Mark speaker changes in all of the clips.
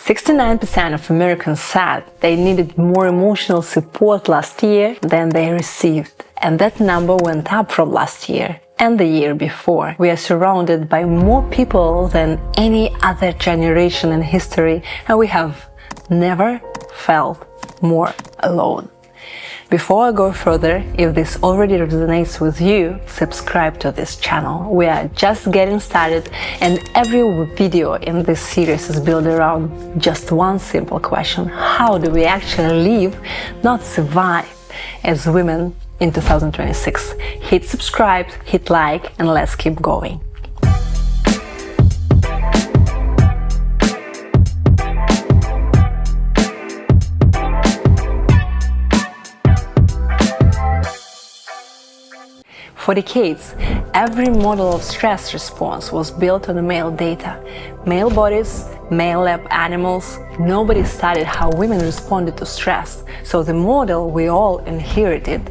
Speaker 1: 69% of Americans said they needed more emotional support last year than they received. And that number went up from last year and the year before. We are surrounded by more people than any other generation in history, and we have never felt more alone. Before I go further, if this already resonates with you, subscribe to this channel. We are just getting started, and every video in this series is built around just one simple question: how do we actually live, not survive, as women in 2026? Hit subscribe, hit like, and let's keep going. For decades, every model of stress response was built on male data. Male bodies, male lab animals. Nobody studied how women responded to stress. So the model we all inherited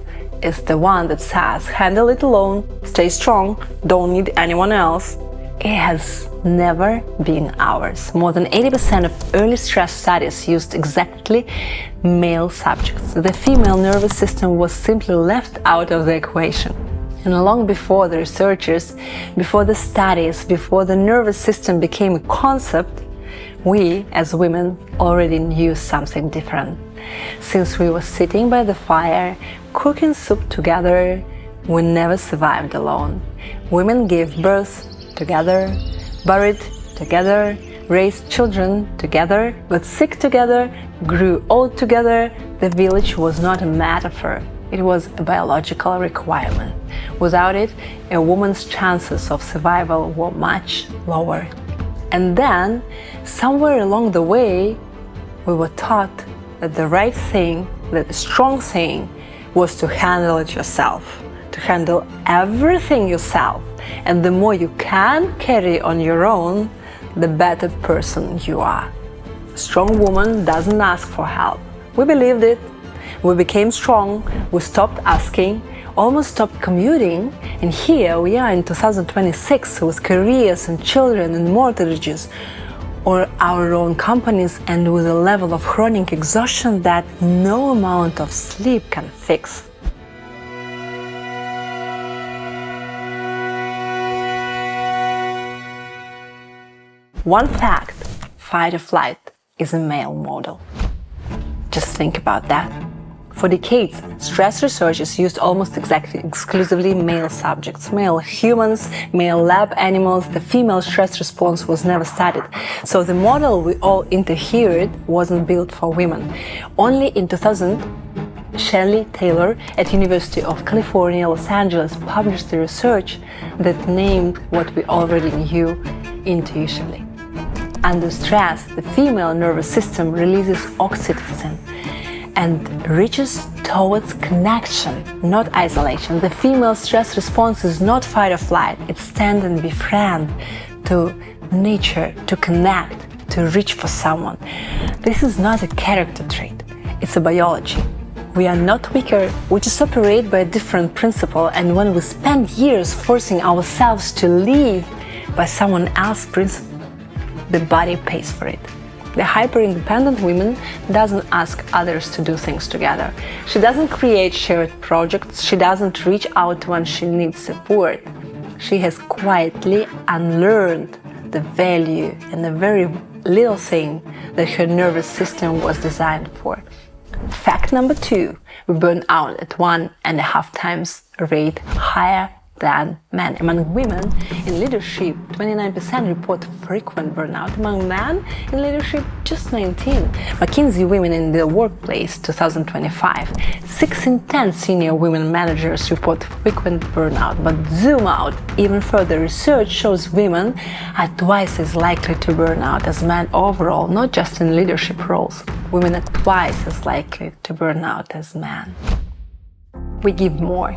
Speaker 1: is the one that says, handle it alone, stay strong, don't need anyone else. It has never been ours. More than 80% of early stress studies used exactly male subjects. The female nervous system was simply left out of the equation. And long before the researchers, before the studies, before the nervous system became a concept, we as women already knew something different. Since we were sitting by the fire, cooking soup together, we never survived alone. Women gave birth together, buried together, raised children together, got sick together, grew old together. The village was not a metaphor. It was a biological requirement. Without it, a woman's chances of survival were much lower. And then, somewhere along the way, we were taught that the right thing, that the strong thing, was to handle it yourself, to handle everything yourself. And the more you can carry on your own, the better person you are. A strong woman doesn't ask for help. We believed it. We became strong, we stopped asking, almost stopped commuting, and here we are in 2026 with careers and children and mortgages or our own companies, and with a level of chronic exhaustion that no amount of sleep can fix. One fact: fight or flight is a male model. Just think about that. For decades, stress researchers used almost exclusively male subjects, male humans, male lab animals. The female stress response was never studied. So the model we all inherited wasn't built for women. Only in 2000, Shelley Taylor at University of California, Los Angeles published the research that named what we already knew intuitively. Under stress, the female nervous system releases oxytocin and reaches towards connection, not isolation. The female stress response is not fight or flight, it's tend and befriend, to nature, to connect, to reach for someone. This is not a character trait, it's a biology. We are not weaker, we just operate by a different principle, and when we spend years forcing ourselves to live by someone else's principle, the body pays for it. The hyper-independent woman doesn't ask others to do things together. She doesn't create shared projects. She doesn't reach out when she needs support. She has quietly unlearned the value and the very little thing that her nervous system was designed for. Fact number 2, we burn out at 1.5 times rate higher than men. Among women in leadership, 29% report frequent burnout. Among men in leadership, just 19%. McKinsey Women in the Workplace 2025, 6 in 10 senior women managers report frequent burnout. But zoom out even further, research shows women are twice as likely to burn out as men overall, not just in leadership roles. Women are twice as likely to burn out as men. We give more.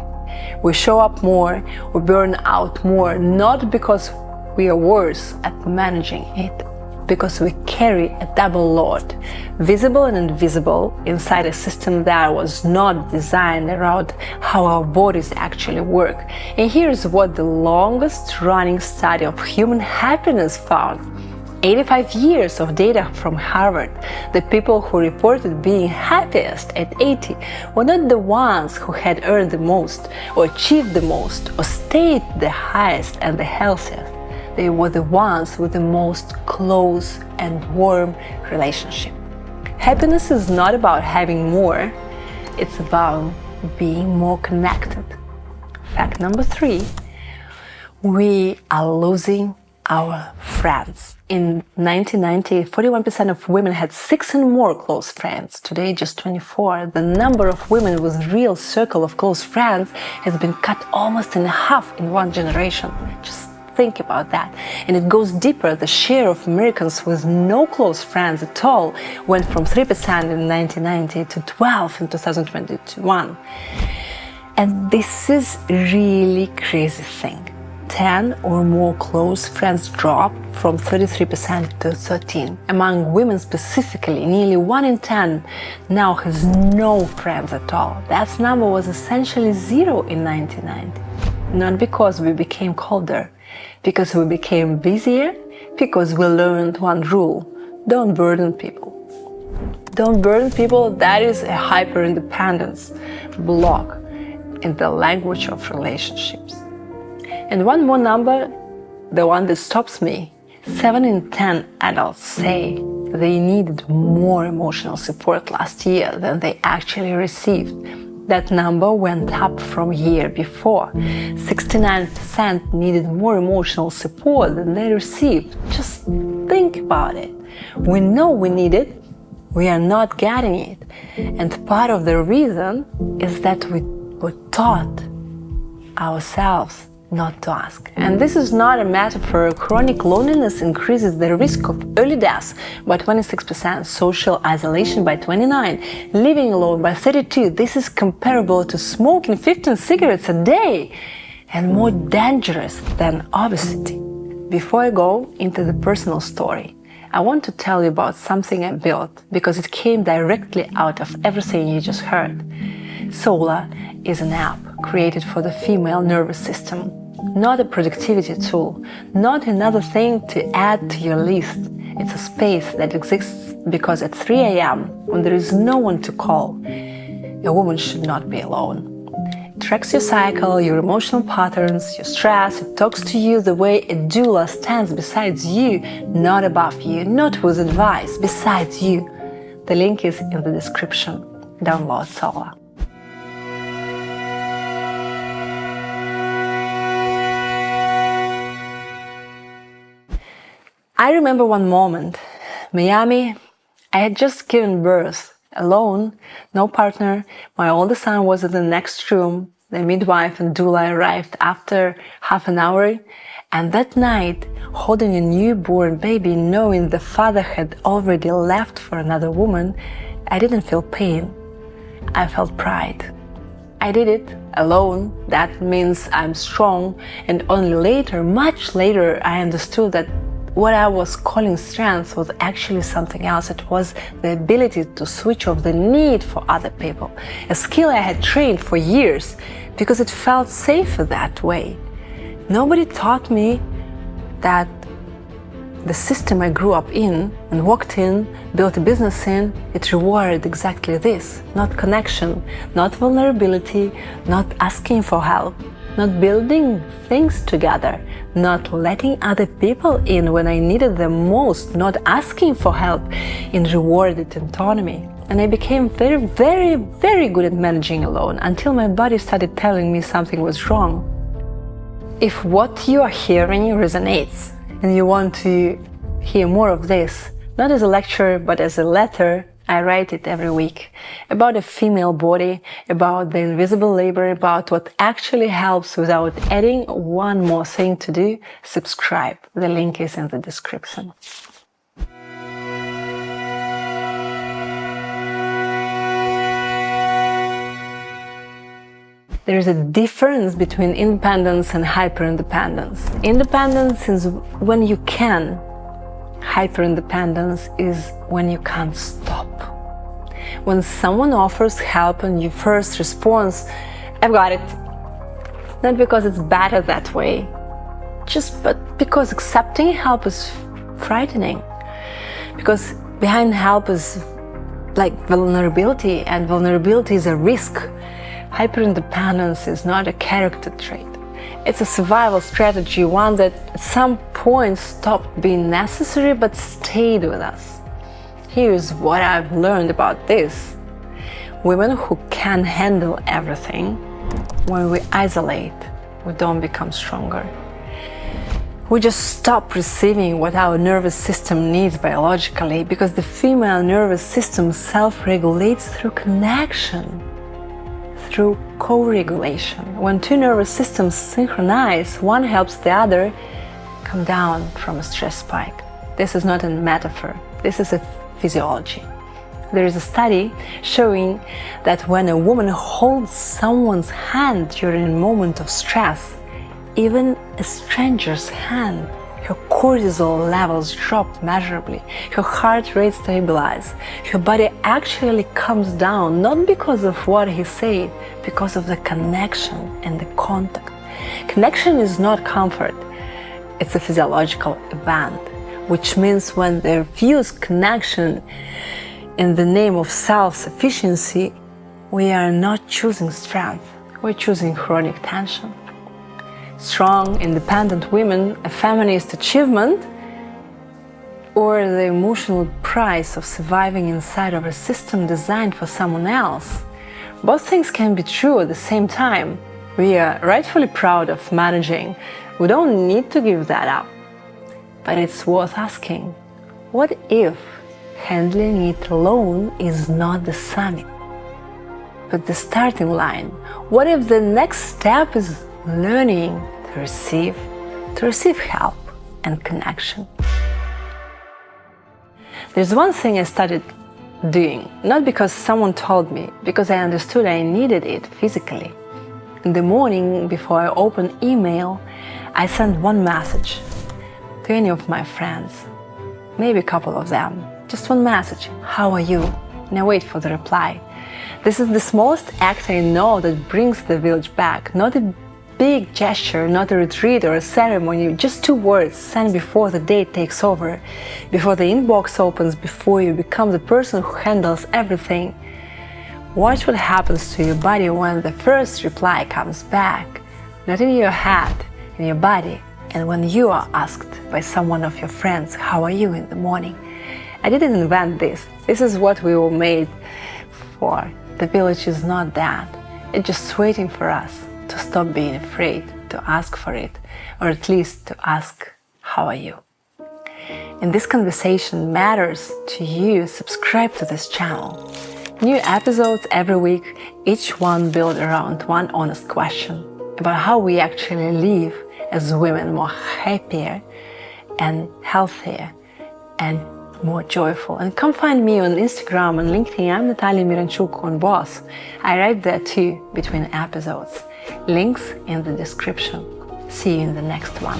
Speaker 1: We show up more, we burn out more, not because we are worse at managing it, because we carry a double load, visible and invisible, inside a system that was not designed around how our bodies actually work. And here's what the longest running study of human happiness found. 85 years of data from Harvard, the people who reported being happiest at 80 were not the ones who had earned the most, or achieved the most, or stayed the highest and the healthiest. They were the ones with the most close and warm relationship. Happiness is not about having more, it's about being more connected. Fact number 3, we are losing our friends. In 1990, 41% of women had 6 and more close friends. Today, just 24. The number of women with real circle of close friends has been cut almost in half in one generation. Just think about that. And it goes deeper. The share of Americans with no close friends at all went from 3% in 1990 to 12% in 2021. And this is really crazy thing. 10 or more close friends dropped from 33% to 13%. Among women specifically, nearly 1 in 10 now has no friends at all. That number was essentially 0 in 1990. Not because we became colder, because we became busier, because we learned one rule: don't burden people. Don't burden people, that is a hyper-independence block in the language of relationships. And one more number, the one that stops me: 7 in 10 adults say they needed more emotional support last year than they actually received. That number went up from year before. 69% needed more emotional support than they received. Just think about it. We know we need it, we are not getting it. And part of the reason is that we were taught ourselves not to ask. And this is not a metaphor. Chronic loneliness increases the risk of early death by 26%, social isolation by 29%, living alone by 32%. This is comparable to smoking 15 cigarettes a day and more dangerous than obesity. Before I go into the personal story, I want to tell you about something I built because it came directly out of everything you just heard. Sola is an app created for the female nervous system, not a productivity tool, not another thing to add to your list. It's a space that exists because at 3 a.m., when there is no one to call, a woman should not be alone. It tracks your cycle, your emotional patterns, your stress. It talks to you the way a doula stands beside you, not above you, not with advice, beside you. The link is in the description. Download Sola. I remember one moment, Miami. I had just given birth, alone, no partner. My oldest son was in the next room. The midwife and doula arrived after half an hour. And that night, holding a newborn baby, knowing the father had already left for another woman, I didn't feel pain. I felt pride. I did it alone. That means I'm strong. And only later, much later, I understood that what I was calling strength was actually something else. It was the ability to switch off the need for other people, a skill I had trained for years because it felt safer that way. Nobody taught me that the system I grew up in and walked in, built a business in, it rewarded exactly this: not connection, not vulnerability, not asking for help, not building things together, not letting other people in when I needed them most, not asking for help in rewarded autonomy. And I became very, very, very good at managing alone until my body started telling me something was wrong. If what you are hearing resonates and you want to hear more of this, not as a lecture but as a letter, I write it every week, about a female body, about the invisible labor, about what actually helps without adding one more thing to do. Subscribe. The link is in the description. There is a difference between independence and hyper-independence. Independence is when you can. Hyper-independence is when you can't stop. When someone offers help and your first response, I've got it. Not because it's better that way, but because accepting help is frightening, because behind help is like vulnerability, and vulnerability is a risk. Hyperindependence is not a character trait. It's a survival strategy, one that at some point stopped being necessary but stayed with us. Here's what I've learned about this. Women who can handle everything, when we isolate, we don't become stronger. We just stop receiving what our nervous system needs biologically, because the female nervous system self-regulates through connection, through co-regulation. When two nervous systems synchronize, one helps the other come down from a stress spike. This is not a metaphor, this is a physiology. There is a study showing that when a woman holds someone's hand during a moment of stress, even a stranger's hand, her cortisol levels drop measurably, her heart rate stabilizes, her body actually comes down, not because of what he said, because of the connection and the contact. Connection is not comfort, it's a physiological event, which means when they refuse connection in the name of self-sufficiency, we are not choosing strength, we're choosing chronic tension. Strong, independent women, a feminist achievement, or the emotional price of surviving inside of a system designed for someone else. Both things can be true at the same time. We are rightfully proud of managing. We don't need to give that up. But it's worth asking, what if handling it alone is not the summit, but the starting line? What if the next step is learning to receive help and connection? There's one thing I started doing, not because someone told me, because I understood I needed it physically. In the morning, before I open email, I send one message to any of my friends, maybe a couple of them, just one message: how are you? And I wait for the reply. This is the smallest act I know that brings the village back. Not a big gesture, not a retreat or a ceremony, just 2 words sent before the day takes over, before the inbox opens, before you become the person who handles everything. Watch what happens to your body when the first reply comes back, not in your head, in your body, and when you are asked by someone of your friends, how are you in the morning? I didn't invent this. This is what we were made for. The village is not that. It's just waiting for us to stop being afraid to ask for it, or at least to ask, how are you? And this conversation matters to you, subscribe to this channel. New episodes every week, each one built around one honest question about how we actually live as women more happier and healthier and more joyful. And come find me on Instagram and LinkedIn. I'm Natallia Miranchuk on Boss. I write there too between episodes. Links in the description. See you in the next one.